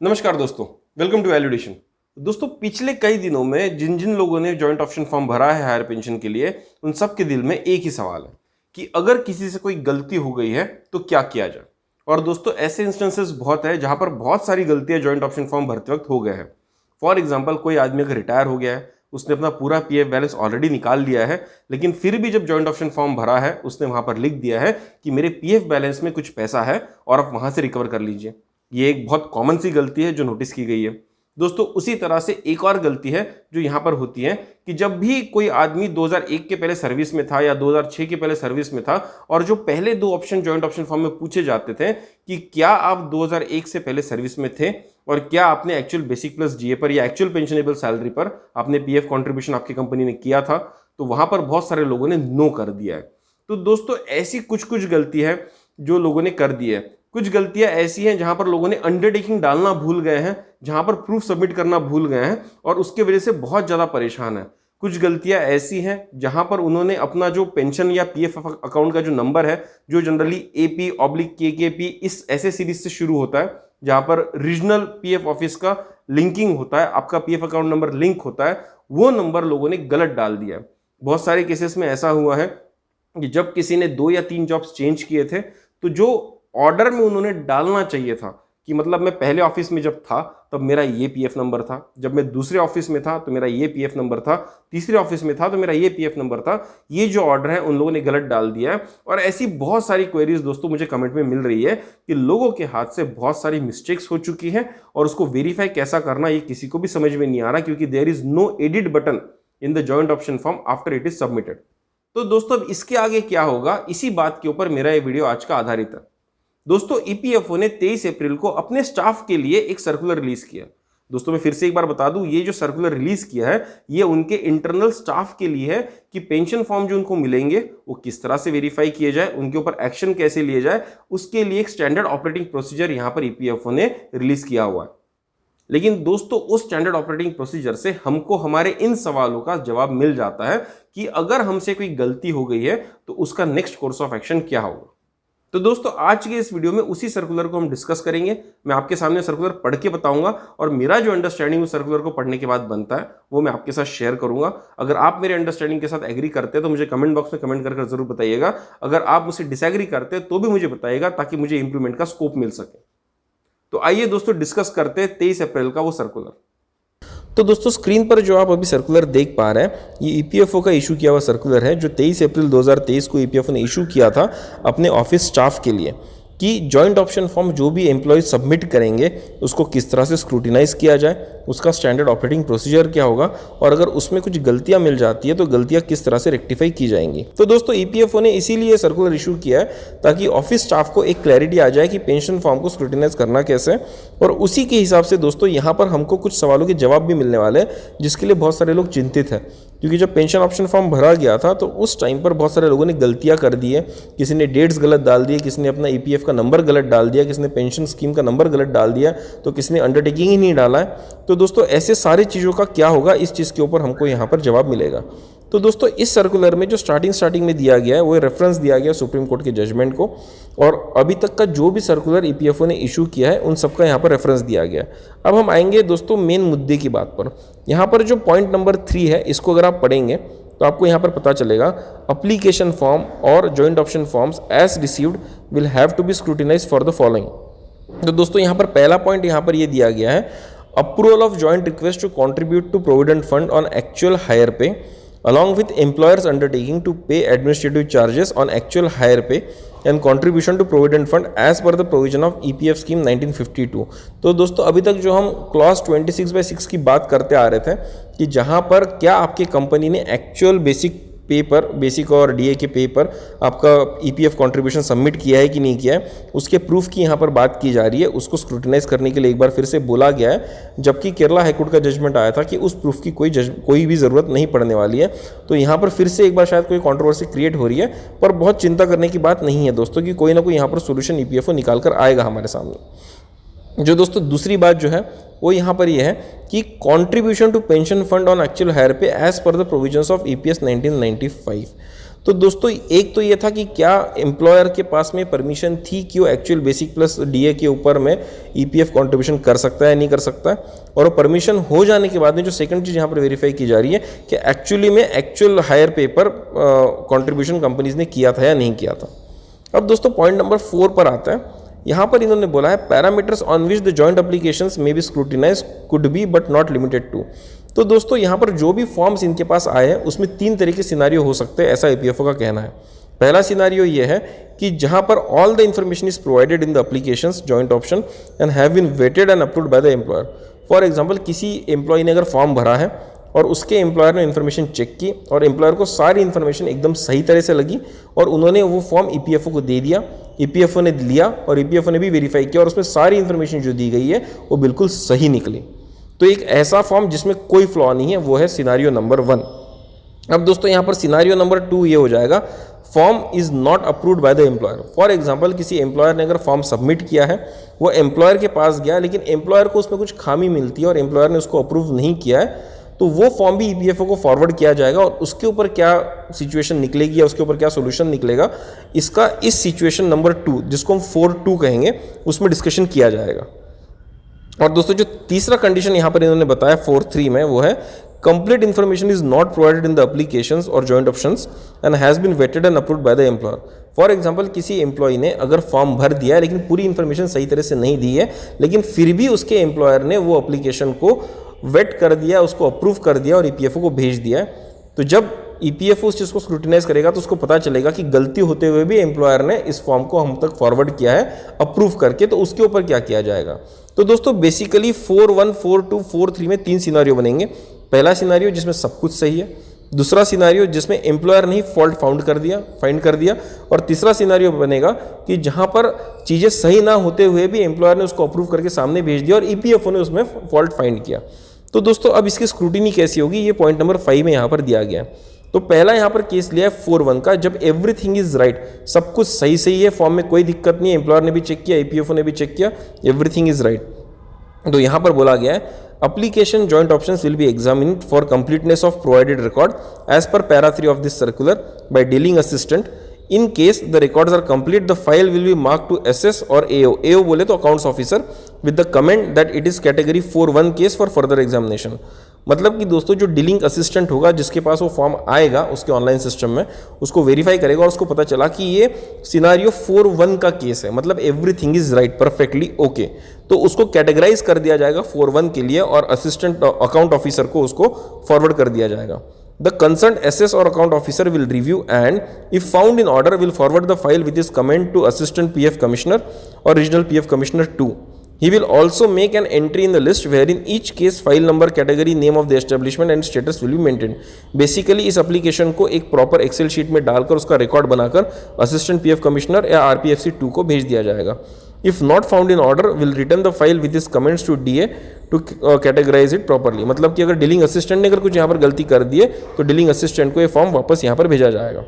नमस्कार दोस्तों, welcome to value addition. दोस्तों, पिछले कई दिनों में जिन जिन लोगों ने जॉइंट ऑप्शन फॉर्म भरा है हायर पेंशन के लिए, उन सब के दिल में एक ही सवाल है कि अगर किसी से कोई गलती हो गई है तो क्या किया जाए। और दोस्तों, ऐसे इंस्टेंसेस बहुत है जहां पर बहुत सारी गलतियां जॉइंट ऑप्शन फॉर्म भरते वक्त हो गए हैं। फॉर एग्जाम्पल, कोई आदमी अगर रिटायर हो गया है, उसने अपना पूरा पीएफ बैलेंस ऑलरेडी निकाल लिया है, लेकिन फिर भी जब जॉइंट ऑप्शन फॉर्म भरा है उसने वहां पर लिख दिया है कि मेरे पीएफ बैलेंस में कुछ पैसा है और आप वहां से रिकवर कर लीजिए। ये एक बहुत कॉमन सी गलती है जो नोटिस की गई है। दोस्तों, उसी तरह से एक और गलती है जो यहाँ पर होती है कि जब भी कोई आदमी 2001 के पहले सर्विस में था या 2006 के पहले सर्विस में था और जो पहले दो ऑप्शन जॉइंट ऑप्शन फॉर्म में पूछे जाते थे कि क्या आप 2001 से पहले सर्विस में थे और क्या आपने एक्चुअल बेसिक प्लस जीए पर या एक्चुअल पेंशनेबल सैलरी पर आपने पीएफ कंट्रीब्यूशन आपकी कंपनी ने किया था, तो वहां पर बहुत सारे लोगों ने नो कर दिया है। तो दोस्तों, ऐसी कुछ गलती है जो लोगों ने कर दी है। कुछ गलतियां ऐसी हैं जहां पर लोगों ने अंडरटेकिंग डालना भूल गए हैं, जहां पर प्रूफ सबमिट करना भूल गए हैं और उसके वजह से बहुत ज्यादा परेशान है। कुछ गलतियां ऐसी हैं जहां पर उन्होंने अपना जो पेंशन या पीएफ अकाउंट का जो नंबर है, जो जनरली AP/KKP इस ऐसे सीरीज से शुरू होता है, जहां पर रीजनल पीएफ ऑफिस का लिंकिंग होता है, आपका पीएफ अकाउंट नंबर लिंक होता है, वो नंबर लोगों ने गलत डाल दिया है। बहुत सारे केसेस में ऐसा हुआ है कि जब किसी ने 2 या 3 जॉब्स चेंज किए थे, तो जो ऑर्डर में उन्होंने डालना चाहिए था कि मतलब मैं पहले ऑफिस में जब था तब मेरा ये पीएफ नंबर था, जब मैं दूसरे ऑफिस में था तो मेरा ये पीएफ नंबर था, तीसरे ऑफिस में था तो मेरा ये पीएफ नंबर था, ये जो ऑर्डर है उन लोगों ने गलत डाल दिया है। और ऐसी बहुत सारी क्वेरीज दोस्तों मुझे कमेंट में मिल रही है कि लोगों के हाथ से बहुत सारी मिस्टेक्स हो चुकी हैं और उसको वेरीफाई कैसा करना ये किसी को भी समझ में नहीं आ रहा, क्योंकि there is no edit button in the joint option form after it is submitted. तो दोस्तों, अब इसके आगे क्या होगा, इसी बात के ऊपर मेरा ये वीडियो आज का आधारित है। दोस्तों, ईपीएफओ ने 23 अप्रैल को अपने स्टाफ के लिए एक सर्कुलर रिलीज किया। दोस्तों, मैं फिर से एक बार बता दूं, ये जो सर्कुलर रिलीज किया है ये उनके इंटरनल स्टाफ के लिए है कि पेंशन फॉर्म जो उनको मिलेंगे वो किस तरह से वेरीफाई किए जाए, उनके ऊपर एक्शन कैसे लिए जाए, उसके लिए एक स्टैंडर्ड ऑपरेटिंग प्रोसीजर यहां पर ईपीएफओ ने रिलीज किया हुआ है। लेकिन दोस्तों, उस स्टैंडर्ड ऑपरेटिंग प्रोसीजर से हमको हमारे इन सवालों का जवाब मिल जाता है कि अगर हमसे कोई गलती हो गई है तो उसका नेक्स्ट कोर्स ऑफ एक्शन क्या होगा। तो दोस्तों, आज के इस वीडियो में उसी सर्कुलर को हम डिस्कस करेंगे। मैं आपके सामने सर्कुलर पढ़ के बताऊंगा और मेरा जो अंडरस्टैंडिंग उस सर्कुलर को पढ़ने के बाद बनता है वो मैं आपके साथ शेयर करूंगा। अगर आप मेरे अंडरस्टैंडिंग के साथ एग्री करते हैं तो मुझे कमेंट बॉक्स में कमेंट करके जरूर बताइएगा। अगर आप मुझसे डिसएग्री करते हैं तो भी मुझे बताइएगा, ताकि मुझे इंप्रूवमेंट का स्कोप मिल सके। तो आइए दोस्तों, डिस्कस करते हैं 23 अप्रैल का वो सर्कुलर। तो दोस्तों, स्क्रीन पर जो आप अभी सर्कुलर देख पा रहे हैं, ये ईपीएफओ का इशू किया हुआ सर्कुलर है जो 23 अप्रैल 2023 को ईपीएफओ ने इशू किया था अपने ऑफिस स्टाफ के लिए कि जॉइंट ऑप्शन फॉर्म जो भी एम्प्लॉय सबमिट करेंगे उसको किस तरह से स्क्रूटिनाइज किया जाए, उसका स्टैंडर्ड ऑपरेटिंग प्रोसीजर क्या होगा और अगर उसमें कुछ गलतियां मिल जाती है तो गलतियां किस तरह से रेक्टिफाई की जाएंगी। तो दोस्तों, ईपीएफओ ने इसीलिए सर्कुलर इशू किया है ताकि ऑफिस स्टाफ को एक क्लैरिटी आ जाए कि पेंशन फॉर्म को स्क्रूटिनाइज करना कैसे है। और उसी के हिसाब से दोस्तों, यहाँ पर हमको कुछ सवालों के जवाब भी मिलने वाले हैं जिसके लिए बहुत सारे लोग चिंतित हैं, क्योंकि जब पेंशन ऑप्शन फॉर्म भरा गया था तो उस टाइम पर बहुत सारे लोगों ने गलतियां कर दी है। किसी ने डेट्स गलत डाल दिए, किसी ने अपना ईपीएफ का नंबर गलत डाल दिया, किसी ने पेंशन स्कीम का नंबर गलत डाल दिया, तो किसी ने अंडरटेकिंग ही नहीं डाला है। तो दोस्तों, ऐसे सारी चीज़ों का क्या होगा, इस चीज़ के ऊपर हमको यहाँ पर जवाब मिलेगा। तो दोस्तों, इस सर्कुलर में जो स्टार्टिंग में दिया गया है वो रेफरेंस दिया गया सुप्रीम कोर्ट के जजमेंट को, और अभी तक का जो भी सर्कुलर ईपीएफओ ने इशू किया है उन सबका यहाँ पर रेफरेंस दिया गया है। अब हम आएंगे दोस्तों मेन मुद्दे की बात पर। यहाँ पर जो पॉइंट नंबर 3 है, इसको अगर आप पढ़ेंगे तो आपको यहाँ पर पता चलेगा, अप्लीकेशन फॉर्म और joint option forms as received will have to be scrutinise for the following. तो दोस्तों, यहाँ पर पहला पॉइंट यहाँ पर ये दिया गया है, approval of joint request to contribute to provident fund on actual higher pay along with employers undertaking to pay administrative charges on actual higher pay and contribution to provident fund as per the provision of EPF scheme 1952। तो दोस्तों, अभी तक जो हम clause 26/6 की बात करते आ रहे थे कि जहां पर क्या आपकी कंपनी ने एक्चुअल बेसिक और डीए के पे पर आपका ईपीएफ कंट्रीब्यूशन सबमिट किया है कि नहीं किया है, उसके प्रूफ की यहाँ पर बात की जा रही है। उसको स्क्रूटिनाइज करने के लिए एक बार फिर से बोला गया है, जबकि केरला हाईकोर्ट का जजमेंट आया था कि उस प्रूफ की कोई भी ज़रूरत नहीं पड़ने वाली है। तो यहाँ पर फिर से एक बार शायद कोई कॉन्ट्रोवर्सी क्रिएट हो रही है, पर बहुत चिंता करने की बात नहीं है दोस्तों, कि कोई ना कोई यहाँ पर सोल्यूशन ईपीएफओ निकाल कर आएगा हमारे सामने। जो दोस्तों दूसरी बात जो है वो यहाँ पर यह है कि contribution to pension fund on actual higher pay as per the provisions of EPS 1995। तो दोस्तों एक तो ये था कि क्या एम्प्लॉयर के पास में परमिशन थी कि वो एक्चुअल बेसिक प्लस डीए के ऊपर में ईपीएफ कंट्रीब्यूशन कर सकता है, नहीं कर सकता है। और वो परमिशन हो जाने के बाद में जो सेकंड चीज़ यहाँ पर वेरीफाई की जा रही है कि एक्चुअली में एक्चुअल हायर पे पर कंट्रीब्यूशन कंपनीज ने किया था या नहीं किया था। अब दोस्तों पॉइंट नंबर 4 पर आता है। यहाँ पर इन्होंने बोला है parameters on which the joint applications may be scrutinise could be but not limited to. तो दोस्तों यहाँ पर जो भी फॉर्म्स इनके पास आए हैं उसमें 3 तरह के सिनारियो हो सकते हैं, ऐसा ईपीएफओ का कहना है। पहला सिनारियो ये है कि जहाँ पर all the information is provided in the applications joint option and have been vetted and approved by the employer. For example किसी एम्प्लॉय ने अगर फॉर्म भरा है और उसके एम्प्लॉयर ने इन्फॉर्मेशन चेक की और एम्प्लॉयर को सारी इन्फॉर्मेशन एकदम सही तरह से लगी और उन्होंने वो फॉर्म ईपीएफओ को दे दिया, ईपीएफओ ने लिया और ईपीएफओ ने भी वेरीफाई किया और उसमें सारी इन्फॉर्मेशन जो दी गई है वो बिल्कुल सही निकली, तो एक ऐसा फॉर्म जिसमें कोई फ्लॉ नहीं है वो है सिनारियो नंबर 1। अब दोस्तों यहाँ पर सिनारियो नंबर 2 ये हो जाएगा form is not approved by the employer. For example किसी एम्प्लॉयर ने अगर फॉर्म सबमिट किया है, वो एम्प्लॉयर के पास गया लेकिन एम्प्लॉयर को उसमें कुछ खामी मिलती है और एम्प्लॉयर ने उसको अप्रूव नहीं किया है, तो वो फॉर्म भी ईपीएफओ को फॉरवर्ड किया जाएगा और उसके ऊपर क्या सिचुएशन निकलेगी या उसके ऊपर क्या सोल्यूशन निकलेगा, इसका इस सिचुएशन नंबर 2 जिसको हम 4.2 कहेंगे उसमें डिस्कशन किया जाएगा। और दोस्तों जो तीसरा कंडीशन यहाँ पर इन्होंने बताया 4.3 में वो है complete information is not provided in the applications और joint options and has been vetted and approved by the employer. For example किसी एम्प्लॉय ने अगर फॉर्म भर दिया है लेकिन पूरी इन्फॉर्मेशन सही तरह से नहीं दी है, लेकिन फिर भी उसके एम्प्लॉयर ने वो एप्लीकेशन को वेट कर दिया, उसको अप्रूव कर दिया और ईपीएफओ को भेज दिया है, तो जब ईपीएफओ उस चीज़ को स्क्रूटिनाइज करेगा तो उसको पता चलेगा कि गलती होते हुए भी एम्प्लॉयर ने इस फॉर्म को हम तक फॉरवर्ड किया है अप्रूव करके, तो उसके ऊपर क्या किया जाएगा। तो दोस्तों बेसिकली 4.1, 4.2, 4.3 में 3 सिनारियो बनेंगे। पहला सिनारियो जिसमें सब कुछ सही है, दूसरा सिनारियो जिसमें एम्प्लॉयर ने ही फॉल्ट फाइंड कर दिया और तीसरा सिनारियो बनेगा कि जहां पर चीज़ें सही ना होते हुए भी एम्प्लॉयर ने उसको अप्रूव करके सामने भेज दिया और ईपीएफओ ने उसमें फॉल्ट फाइंड किया। तो दोस्तों अब इसकी स्क्रूटिनी कैसी होगी, ये पॉइंट नंबर 5 में यहाँ पर दिया गया है। तो पहला यहाँ पर केस लिया है 4.1 का, जब एवरीथिंग इज राइट, सब कुछ सही है, फॉर्म में कोई दिक्कत नहीं है, एम्प्लॉयर ने भी चेक किया, ईपीएफओ ने भी चेक किया, एवरीथिंग इज राइट। तो यहाँ पर बोला गया है application joint options will be examined for completeness of provided record as per para 3 of this circular by dealing assistant. In case the records are complete, the file will be marked to SS or AO. AO बोले तो accounts officer with the comment that it is category 4.1 case for further examination. मतलब कि दोस्तों जो dealing assistant होगा जिसके पास वो form आएगा उसके ऑनलाइन सिस्टम में, उसको वेरीफाई करेगा और उसको पता चला कि ये सिनारियो 4.1 का केस है, मतलब everything is right, perfectly okay, तो उसको कैटेगराइज कर दिया जाएगा 4.1 के लिए और असिस्टेंट अकाउंट ऑफिसर को उसको फॉरवर्ड कर दिया जाएगा। The concerned SS or account officer will review and, if found in order, will forward the file with his comment to Assistant PF Commissioner or Regional PF Commissioner 2. He will also make an entry in the list wherein each case file number, category, name of the establishment and status will be maintained. Basically इस application को एक proper Excel sheet में डालकर उसका record बनाकर assistant PF commissioner या आरपीएफसी 2 को भेज दिया जाएगा। If not found in order, will return the file with his comments to DA to categorize it properly. मतलब कि अगर डीलिंग असिस्टेंट ने अगर कुछ यहाँ पर गलती कर दी है तो डीलिंग असिस्टेंट को ये फॉर्म वापस यहाँ पर भेजा जाएगा।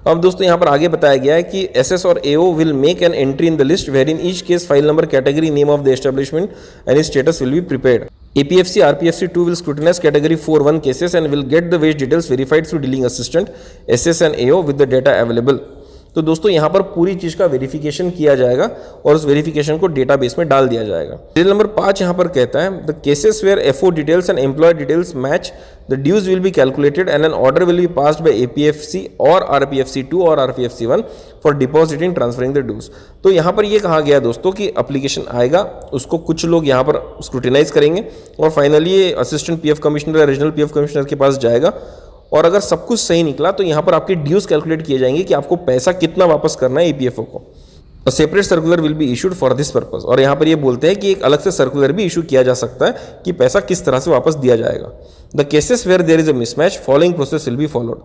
अब दोस्तों यहाँ पर आगे बताया गया है कि एसएस और AO will make an entry in the list where in each case file number, category, name of the establishment and is status will be prepared. APFC RPFC 2 will scrutinize category 4.1 cases and will get the wage details verified through dealing assistant, SS and AO with the data available. तो दोस्तों यहाँ पर पूरी चीज़ का verification किया जाएगा और उस वेरिफिकेशन को डेटाबेस में डाल दिया जाएगा. डिटेल नंबर 5 यहाँ पर कहता है the cases where FO details and employee details match the dues will be calculated and an order will be passed by APFC और RPFC 2 और RPFC 1 for depositing transferring the dues. तो यहाँ पर ये कहा गया दोस्तों कि एप्लीकेशन आएगा, उसको कुछ लोग यहाँ पर स्क्रूटिनाइज करेंगे और फाइनली ये असिस्टेंट PF कमिश्नर या रीजनल PF कमिश्नर के पास जाएगा और अगर सब कुछ सही निकला तो यहाँ पर आपके ड्यूज कैलकुलेट किए जाएंगे कि आपको पैसा कितना वापस करना है EPFO को. A separate circular will be issued for this purpose. और यहाँ पर ये बोलते हैं कि एक अलग से सर्कुलर भी इशू किया जा सकता है कि पैसा किस तरह से वापस दिया जाएगा. The cases where there is a mismatch following process will be followed.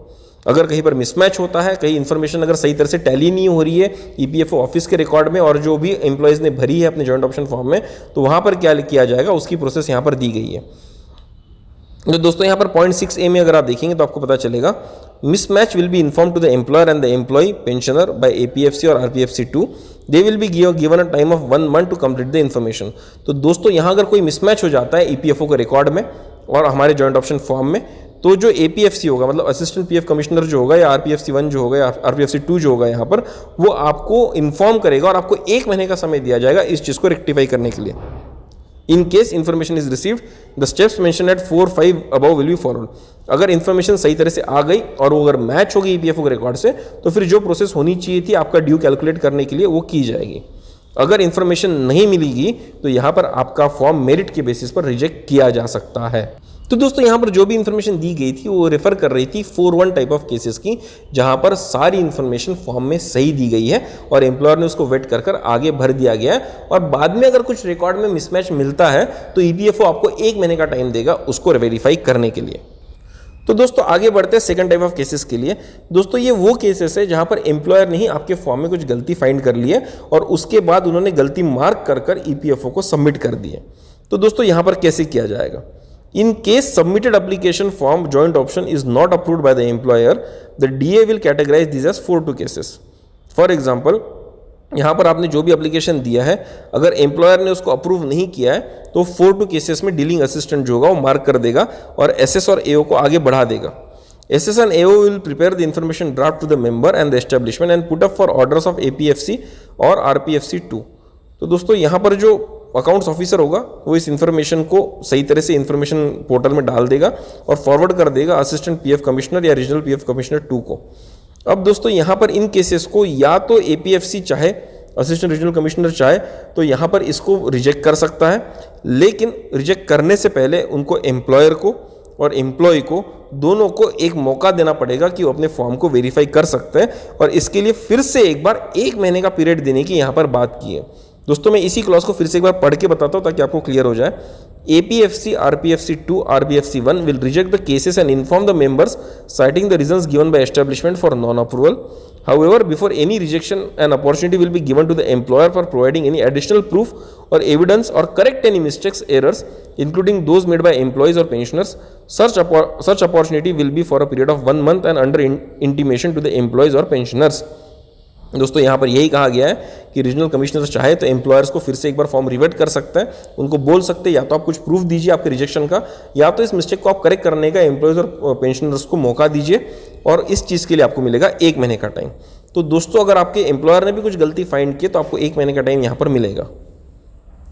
अगर कहीं पर मिसमैच होता है, कहीं इन्फॉर्मेशन अगर सही तरह से टैली नहीं हो रही है EPFO ऑफिस के रिकॉर्ड में और जो भी एम्प्लॉयज़ ने भरी है अपने जॉइंट ऑप्शन फॉर्म में, तो वहाँ पर क्या किया जाएगा उसकी प्रोसेस यहाँ पर दी गई है. तो दोस्तों यहाँ पर पॉइंट 6A में अगर आप देखेंगे तो आपको पता चलेगा mismatch will be inform to the employer and the employee pensioner by APFC और RPFC 2. They will be given a time of 1 month to complete the information. तो दोस्तों यहाँ अगर कोई मिसमैच हो जाता है EPFO के रिकॉर्ड में और हमारे जॉइंट ऑप्शन फॉर्म में, तो जो APFC होगा, मतलब असिस्टेंट PF कमिश्नर जो होगा, या RPFC 1 जो होगा, या RPFC 2 जो होगा, यहाँ पर वो आपको इन्फॉर्म करेगा और आपको 1 महीने का समय दिया जाएगा इस चीज़ को रेक्टिफाई करने के लिए। In case information is received, the steps mentioned at 4-5 above will be followed. अगर इन्फॉर्मेशन सही तरह से आ गई और वो अगर मैच होगी EPFO के रिकॉर्ड से, तो फिर जो प्रोसेस होनी चाहिए थी आपका ड्यू कैलकुलेट करने के लिए वो की जाएगी। अगर इन्फॉर्मेशन नहीं मिलेगी तो यहाँ पर आपका फॉर्म मेरिट के बेसिस पर रिजेक्ट किया जा सकता है। तो दोस्तों यहाँ पर जो भी इन्फॉर्मेशन दी गई थी वो रेफर कर रही थी 4-1 टाइप ऑफ केसेस की, जहाँ पर सारी इन्फॉर्मेशन फॉर्म में सही दी गई है और एम्प्लॉयर ने उसको वेट कर आगे भर दिया गया है, और बाद में अगर कुछ रिकॉर्ड में मिसमैच मिलता है तो EPFO आपको 1 महीने का टाइम देगा उसको वेरीफाई करने के लिए। तो दोस्तों आगे बढ़ते हैं सेकंड टाइप ऑफ केसेस के लिए। दोस्तों ये वो केसेस है जहां पर एम्प्लॉयर ने ही आपके फॉर्म में कुछ गलती फाइंड कर ली है और उसके बाद उन्होंने गलती मार्क कर EPFO को सबमिट कर दी है। तो दोस्तों यहां पर कैसे किया जाएगा? In case submitted application form joint option is not approved by the employer, the DA will categorize these as 4-2 cases. For example, यहाँ पर आपने जो भी एप्लीकेशन दिया है, अगर एम्प्लॉयर ने उसको अप्रूव नहीं किया है तो 4-2 केसेस में डीलिंग असिस्टेंट जो होगा वो मार्क कर देगा और SS और AO को आगे बढ़ा देगा। SS and AO will prepare the information draft to the member and the establishment and put up for orders of APFC और RPFC 2। तो दोस्तों यहाँ पर जो अकाउंट्स ऑफिसर होगा वो इस इंफॉर्मेशन को सही तरह से इंफॉर्मेशन पोर्टल में डाल देगा और फॉरवर्ड कर देगा असिस्टेंट PF कमिश्नर या रीजनल PF कमिश्नर 2 को। अब दोस्तों यहाँ पर इन केसेस को या तो APFC चाहे, असिस्टेंट रीजनल कमिश्नर चाहे तो यहाँ पर इसको रिजेक्ट कर सकता है, लेकिन रिजेक्ट करने से पहले उनको एम्प्लॉयर को और एम्प्लॉय को दोनों को एक मौका देना पड़ेगा कि वो अपने फॉर्म को वेरीफाई कर सकते हैं, और इसके लिए फिर से एक बार 1 महीने का पीरियड देने की यहाँ पर बात की है। दोस्तों मैं इसी क्लॉज को फिर से एक बार पढ़ के बताता हूँ ताकि आपको क्लियर हो जाए। APFC, RPFC 2, RPFC 1 will reject the cases and inform the members citing the reasons given by establishment for non-approval. However, before any rejection, an opportunity will be given to the employer for providing any additional proof or evidence or correct any mistakes, errors, including those made by employees or pensioners. Such opportunity will be for a period of 1 month and under intimation to the employees or pensioners. दोस्तों यहाँ पर यही कहा गया है कि regional commissioner चाहे तो एम्प्लॉयर्स को फिर से एक बार फॉर्म रिवर्ट कर सकता है, उनको बोल सकते हैं या तो आप कुछ प्रूफ दीजिए आपके रिजेक्शन का, या तो इस मिस्टेक को आप करेक्ट करने का एम्प्लॉयज़ और पेंशनर्स को मौका दीजिए, और इस चीज़ के लिए आपको मिलेगा 1 महीने का टाइम। तो दोस्तों अगर आपके एम्प्लॉयर ने भी कुछ गलती फाइंड की तो आपको 1 महीने का टाइम यहाँ पर मिलेगा।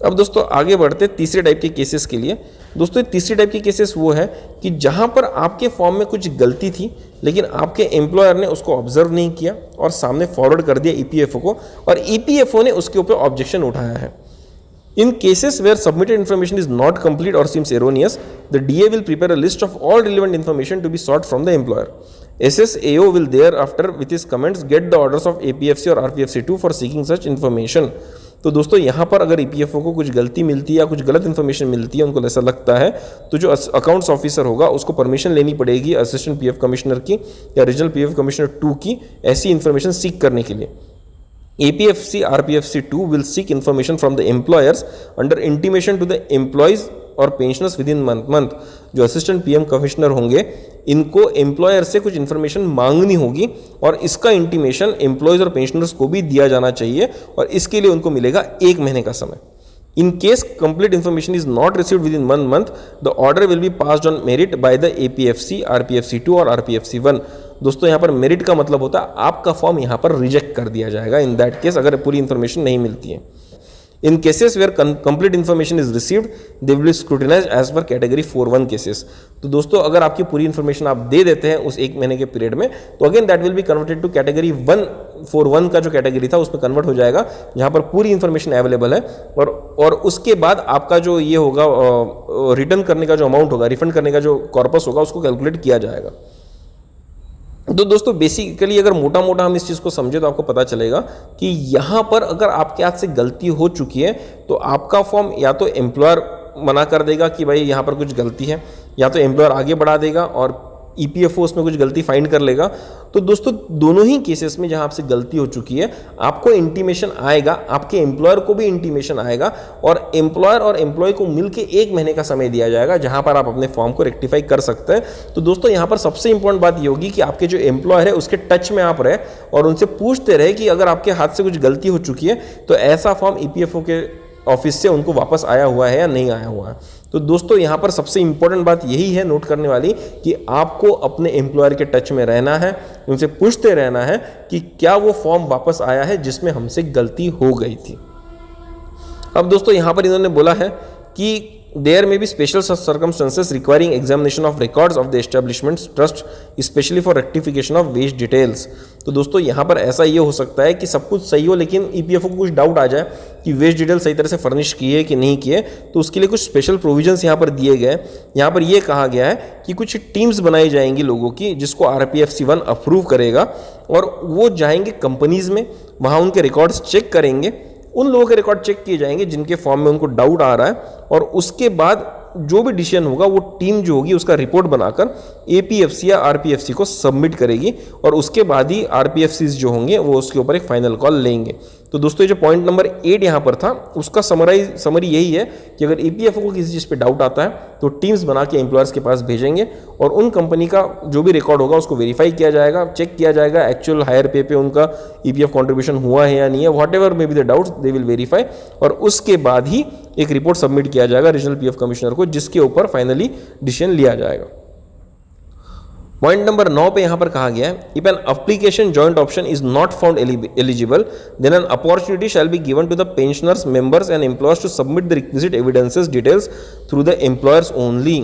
अब दोस्तों आगे बढ़ते तीसरे टाइप के केसेस के लिए। दोस्तों तीसरे टाइप के केसेस वो है कि जहां पर आपके फॉर्म में कुछ गलती थी लेकिन आपके एम्प्लॉयर ने उसको ऑब्जर्व नहीं किया और सामने फॉरवर्ड कर दिया EPFO को, और EPFO ने उसके ऊपर ऑब्जेक्शन उठाया है। In cases where submitted information is not complete or seems erroneous, the DA will prepare a list of all relevant information to be sought from the employer. SSAO will thereafter, with his comments, get the orders of APFC or RPFC 2 for seeking such information. तो दोस्तों यहाँ पर अगर EPFO को कुछ गलती मिलती है या कुछ गलत इन्फॉर्मेशन मिलती है, उनको ऐसा लगता है, तो जो अकाउंट्स ऑफिसर होगा उसको परमिशन लेनी पड़ेगी असिस्टेंट PF कमिश्नर की या रीजनल PF कमिश्नर 2 की ऐसी इन्फॉर्मेशन सीख करने के लिए। APFC, RPFC 2 will seek information from the employers under intimation to the employees और पेंशनर्स विद इन मंथ। जो असिस्टेंट PM कमिश्नर होंगे इनको एम्प्लॉयर से कुछ इन्फॉर्मेशन मांगनी होगी और इसका इंटीमेशन एम्प्लॉयज और पेंशनर्स को भी दिया जाना चाहिए, और इसके लिए उनको मिलेगा 1 महीने का समय। In case complete information is not received within 1 month, the order will be passed on merit by the APFC, RPFC 2 और RPFC 1। दोस्तों यहाँ पर मेरिट का मतलब होता है आपका फॉर्म यहाँ पर रिजेक्ट कर दिया जाएगा इन दैट केस, अगर पूरी इन्फॉर्मेशन नहीं मिलती है। In cases where complete information is received, they will be scrutinized as per category 4-1 cases। तो दोस्तों अगर आपकी पूरी इन्फॉर्मेशन आप दे देते हैं उस 1 महीने के पीरियड में, तो again that will be converted to category 1-4-1 का जो कैटेगरी था उसमें कन्वर्ट हो जाएगा, जहां पर पूरी इन्फॉर्मेशन अवेलेबल है, और उसके बाद आपका जो ये होगा रिटर्न करने का जो अमाउंट होगा, रिफंड करने का जो कॉर्पस होगा उसको कैलकुलेट किया जाएगा। तो दोस्तों बेसिकली अगर मोटा मोटा हम इस चीज़ को समझे तो आपको पता चलेगा कि यहाँ पर अगर आपके हाथ से गलती हो चुकी है तो आपका फॉर्म या तो एम्प्लॉयर मना कर देगा कि भाई यहाँ पर कुछ गलती है, या तो एम्प्लॉयर आगे बढ़ा देगा और EPFO उसमें कुछ गलती फाइंड कर लेगा। तो दोस्तों दोनों ही केसेस में जहां आपसे गलती हो चुकी है आपको इंटीमेशन आएगा, आपके एम्प्लॉयर को भी इंटीमेशन आएगा, और एम्प्लॉयर और एम्प्लॉय को मिलकर 1 महीने का समय दिया जाएगा जहां पर आप अपने फॉर्म को रेक्टिफाई कर सकते हैं। तो दोस्तों यहां पर सबसे इंपॉर्टेंट बात ये होगी कि आपके जो एम्प्लॉयर है उसके टच में आप रहे और उनसे पूछते रहे कि अगर आपके हाथ से कुछ गलती हो चुकी है तो ऐसा फॉर्म EPFO के ऑफिस से उनको वापस आया हुआ है या नहीं आया हुआ है। तो दोस्तों यहाँ पर सबसे इंपॉर्टेंट बात यही है नोट करने वाली कि आपको अपने एम्प्लॉयर के टच में रहना है, उनसे पूछते रहना है कि क्या वो फॉर्म वापस आया है जिसमें हमसे गलती हो गई थी। अब दोस्तों यहाँ पर इन्होंने बोला है कि there may be special circumstances requiring examination of records of the establishment's trust especially for rectification of wage details। तो दोस्तों यहाँ पर ऐसा ये हो सकता है कि सब कुछ सही हो लेकिन ईपीएफओ को कुछ डाउट आ जाए कि वेज डिटेल सही तरह से फर्निश किए कि नहीं किए, तो उसके लिए कुछ स्पेशल प्रोविजंस यहाँ पर दिए गए। यहाँ पर ये कहा गया है कि कुछ टीम्स बनाई जाएंगी लोगों की जिसको RPFC 1 अप्रूव करेगा और वो जाएंगे कंपनीज में, वहाँ उनके रिकॉर्ड्स चेक करेंगे, उन लोगों के रिकॉर्ड चेक किए जाएंगे जिनके फॉर्म में उनको डाउट आ रहा है, और उसके बाद जो भी डिसीजन होगा वो टीम जो होगी उसका रिपोर्ट बनाकर APFC या RPFC को सबमिट करेगी और उसके बाद ही RPFCs जो होंगे वो उसके ऊपर एक फाइनल कॉल लेंगे। तो दोस्तों ये जो पॉइंट नंबर 8 यहाँ पर था उसका समरी यही है कि अगर EPFO को किसी चीज़ पे डाउट आता है तो टीम्स बना के एम्प्लॉयर्स के पास भेजेंगे और उन कंपनी का जो भी रिकॉर्ड होगा उसको वेरीफाई किया जाएगा, चेक किया जाएगा एक्चुअल हायर पे पे उनका EPF कॉन्ट्रीब्यूशन हुआ है या नहीं है, what ever may be the doubts they will verify, और उसके बाद ही एक रिपोर्ट सबमिट किया जाएगा रीजनल PF कमिश्नर को जिसके ऊपर फाइनली डिसीजन लिया जाएगा। पॉइंट नंबर 9 पे यहाँ पर कहा गया है if an application joint option is not found eligible then an opportunity shall be given to the pensioners members and employers to submit the requisite evidences details through the employers only.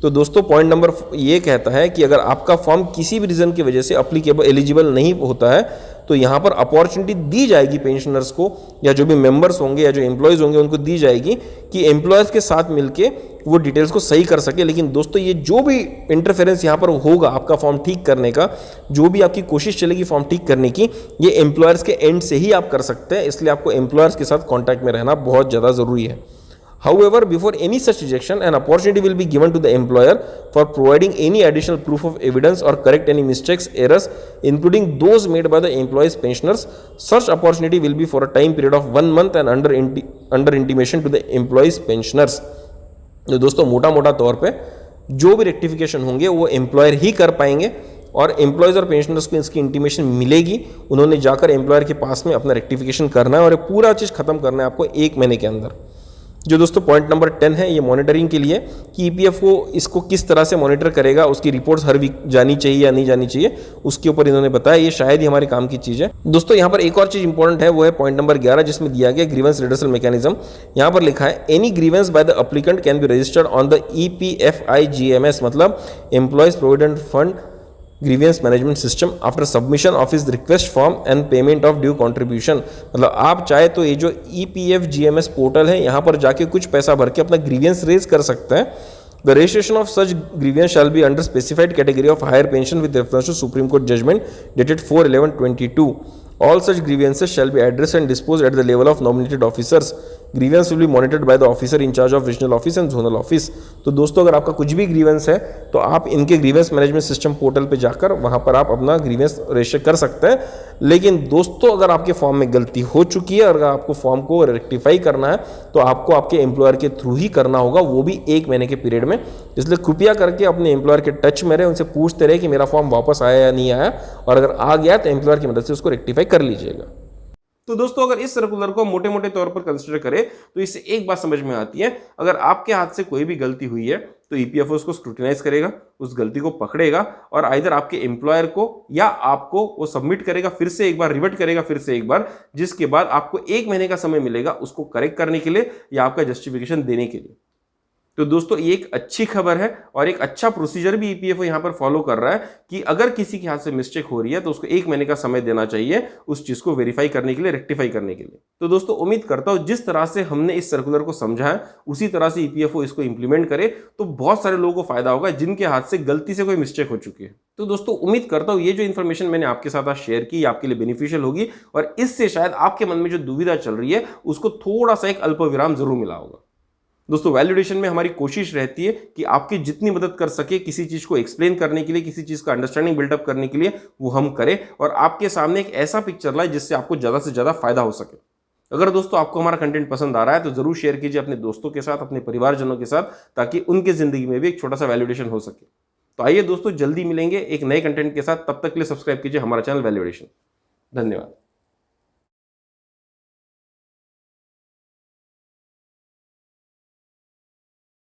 तो दोस्तों point number ये कहता है कि अगर आपका form किसी भी रीजन की वजह से अप्लीकेबल एलिजिबल नहीं होता है तो यहाँ पर अपॉर्चुनिटी दी जाएगी पेंशनर्स को या जो भी मेंबर्स होंगे या जो एम्प्लॉयज़ होंगे उनको दी जाएगी कि एम्प्लॉयज़ के साथ मिलके वो डिटेल्स को सही कर सके। लेकिन दोस्तों ये जो भी इंटरफेरेंस यहाँ पर होगा आपका फॉर्म ठीक करने का, जो भी आपकी कोशिश चलेगी फॉर्म ठीक करने की, ये एम्प्लॉयर्स के एंड से ही आप कर सकते हैं, इसलिए आपको एम्प्लॉयर्स के साथ कॉन्टैक्ट में रहना बहुत ज़्यादा ज़रूरी है। However, before any such rejection, an opportunity will be given to the employer for providing any additional proof of evidence or correct any mistakes, errors, including those made by the employee's pensioners. Such opportunity will be for a time period of 1 month and under intimation to the employee's pensioners. तो दोस्तों मोटा मोटा तौर पे जो भी rectification होंगे वो एम्प्लॉयर ही कर पाएंगे और एम्प्लॉयज़ और पेंशनर्स को इसकी इंटीमेशन मिलेगी, उन्होंने जाकर एम्प्लॉयर के पास में अपना रेक्टिफिकेशन करना है और ये पूरा चीज़ खत्म करना है आपको 1 महीने के अंदर। जो दोस्तों पॉइंट नंबर 10 है ये मॉनिटरिंग के लिए कि EPFO इसको किस तरह से मॉनिटर करेगा, उसकी रिपोर्ट्स हर वीक जानी चाहिए या नहीं जानी चाहिए, उसके ऊपर इन्होंने बताया, ये शायद ही हमारे काम की चीज़ है। दोस्तों यहाँ पर एक और चीज़ इंपॉर्टेंट है वो है पॉइंट नंबर 11 जिसमें दिया गया ग्रीवेंस रिडर्सल मैकेनिज्म। यहाँ पर लिखा है any grievance by the applicant can be registered on the EPFIGMS मतलब employees provident fund grievance management system after submission of his request form and payment of due contribution. मतलब आप चाहे तो ये जो EPFGMS पोर्टल है यहाँ पर जाके कुछ पैसा भर के अपना ग्रीवियंस रेज कर सकते हैं। The registration of such grievances shall be under specified category of higher pension with reference to Supreme Court judgment dated 4/11/22। All such grievances shall be addressed and disposed at the level of nominated officers. Grievance will be monitored by the officer in charge of regional office and zonal office. तो दोस्तों अगर आपका कुछ भी grievance है तो आप इनके ग्रीवेंस मैनेजमेंट सिस्टम पोर्टल पे जाकर वहाँ पर आप अपना ग्रीवेंस रजिस्टर कर सकते हैं। लेकिन दोस्तों अगर आपके फॉर्म में गलती हो चुकी है और अगर आपको फॉर्म को रेक्टिफाई करना है तो आपको आपके एम्प्लॉयर के थ्रू ही करना होगा, वो भी 1 महीने के पीरियड में। इसलिए कृपया करके अपने एम्प्लॉयर के टच में रहे, उनसे पूछते रहे कि मेरा फॉर्म वापस आया या नहीं आया, और अगर आ गया तो एम्प्लॉयर की मदद से उसको रेक्टिफाई कर लीजिएगा। तो दोस्तों अगर इस सर्कुलर को मोटे मोटे तौर पर कंसिडर करें तो इससे एक बात समझ में आती है, अगर आपके हाथ से कोई भी गलती हुई है तो EPFO उसको स्क्रूटिनाइज करेगा, उस गलती को पकड़ेगा और आइदर आपके एम्प्लॉयर को या आपको वो सबमिट करेगा, फिर से एक बार रिवर्ट करेगा, फिर से एक बार, जिसके बाद आपको 1 महीने का समय मिलेगा उसको करेक्ट करने के लिए या आपका जस्टिफिकेशन देने के लिए। तो दोस्तों ये एक अच्छी खबर है और एक अच्छा प्रोसीजर भी EPFO यहाँ पर फॉलो कर रहा है कि अगर किसी के हाथ से मिस्टेक हो रही है तो उसको 1 महीने का समय देना चाहिए उस चीज को वेरीफाई करने के लिए, रेक्टिफाई करने के लिए। तो दोस्तों उम्मीद करता हूँ जिस तरह से हमने इस सर्कुलर को समझा है उसी तरह से EPFO इसको इंप्लीमेंट करे तो बहुत सारे लोगों को फायदा होगा जिनके हाथ से गलती से कोई मिस्टेक हो चुकी है। तो दोस्तों उम्मीद करता हूँ ये जो इन्फॉर्मेशन मैंने आपके साथ आज शेयर की आपके लिए बेनिफिशियल होगी और इससे शायद आपके मन में जो दुविधा चल रही है उसको थोड़ा सा एक अल्प विराम जरूर मिला होगा। दोस्तों वैल्यूडेशन में हमारी कोशिश रहती है कि आपकी जितनी मदद कर सके किसी चीज को एक्सप्लेन करने के लिए, किसी चीज का अंडरस्टैंडिंग बिल्डअप करने के लिए, वो हम करें और आपके सामने एक ऐसा पिक्चर लाए जिससे आपको ज्यादा से ज्यादा फायदा हो सके। अगर दोस्तों आपको हमारा कंटेंट पसंद आ रहा है तो जरूर शेयर कीजिए अपने दोस्तों के साथ, अपने परिवारजनों के साथ, ताकि उनके जिंदगी में भी एक छोटा सा वैल्यूडेशन हो सके। तो आइए दोस्तों जल्दी मिलेंगे एक नए कंटेंट के साथ, तब तक के लिए सब्सक्राइब कीजिए हमारा चैनल वैल्यूडेशन। धन्यवाद।